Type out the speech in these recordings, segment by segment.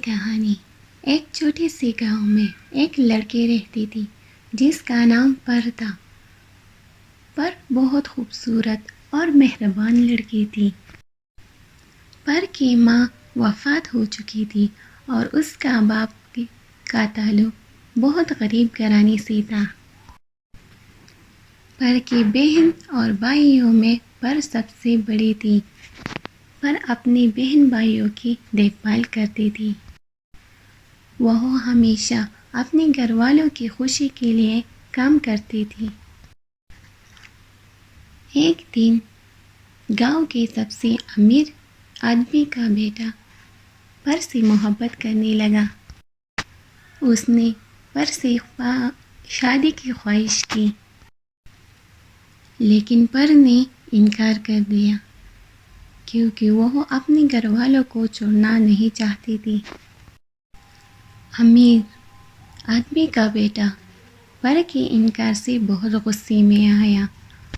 کہانی۔ ایک چھوٹی سی گاؤں میں ایک لڑکی رہتی تھی جس کا نام پر تھا۔ پر بہت خوبصورت اور مہربان لڑکی تھی۔ پر کی ماں وفات ہو چکی تھی اور اس کا باپ کا تعلق بہت غریب گھرانے سے تھا۔ پر کی بہن اور بھائیوں میں پر سب سے بڑی تھی۔ پر اپنی بہن بھائیوں کی دیکھ بھال کرتی تھی۔ وہ ہمیشہ اپنے گھر والوں کی خوشی کے لیے کام کرتی تھی۔ ایک دن گاؤں کے سب سے امیر آدمی کا بیٹا پر سے محبت کرنے لگا۔ اس نے پر سے شادی کی خواہش کی، لیکن پر نے انکار کر دیا کیونکہ وہ اپنے گھر والوں کو چھوڑنا نہیں چاہتی تھی۔ امیر آدمی کا بیٹا پر کے انکار سے بہت غصے میں آیا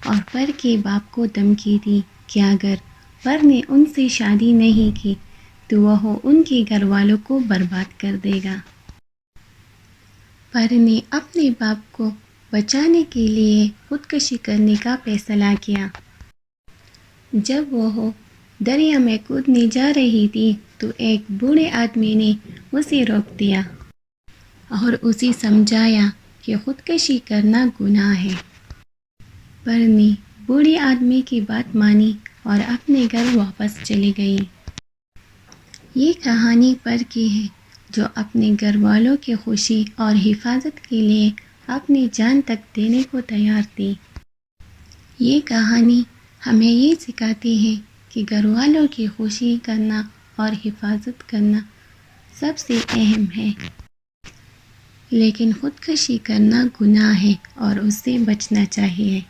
اور پر کے باپ کو دھمکی دی کہ اگر پر نے ان سے شادی نہیں کی تو وہ ان کے گھر والوں کو برباد کر دے گا۔ پر نے اپنے باپ کو بچانے کے لیے خودکشی کرنے کا فیصلہ کیا۔ جب وہ دریا میں کودنے جا رہی تھی تو ایک بوڑھے آدمی نے اسے روک دیا اور اسے سمجھایا کہ خودکشی کرنا گناہ ہے۔ پر نے بوڑھے آدمی کی بات مانی اور اپنے گھر واپس چلی گئی۔ یہ کہانی پر کی ہے جو اپنے گھر والوں کی خوشی اور حفاظت کے لیے اپنی جان تک دینے کو تیار تھی۔ یہ کہانی ہمیں یہ سکھاتی ہے کہ گھر والوں کی خوشی کرنا اور حفاظت کرنا سب سے اہم ہے، لیکن خودکشی کرنا گناہ ہے اور اس سے بچنا چاہیے۔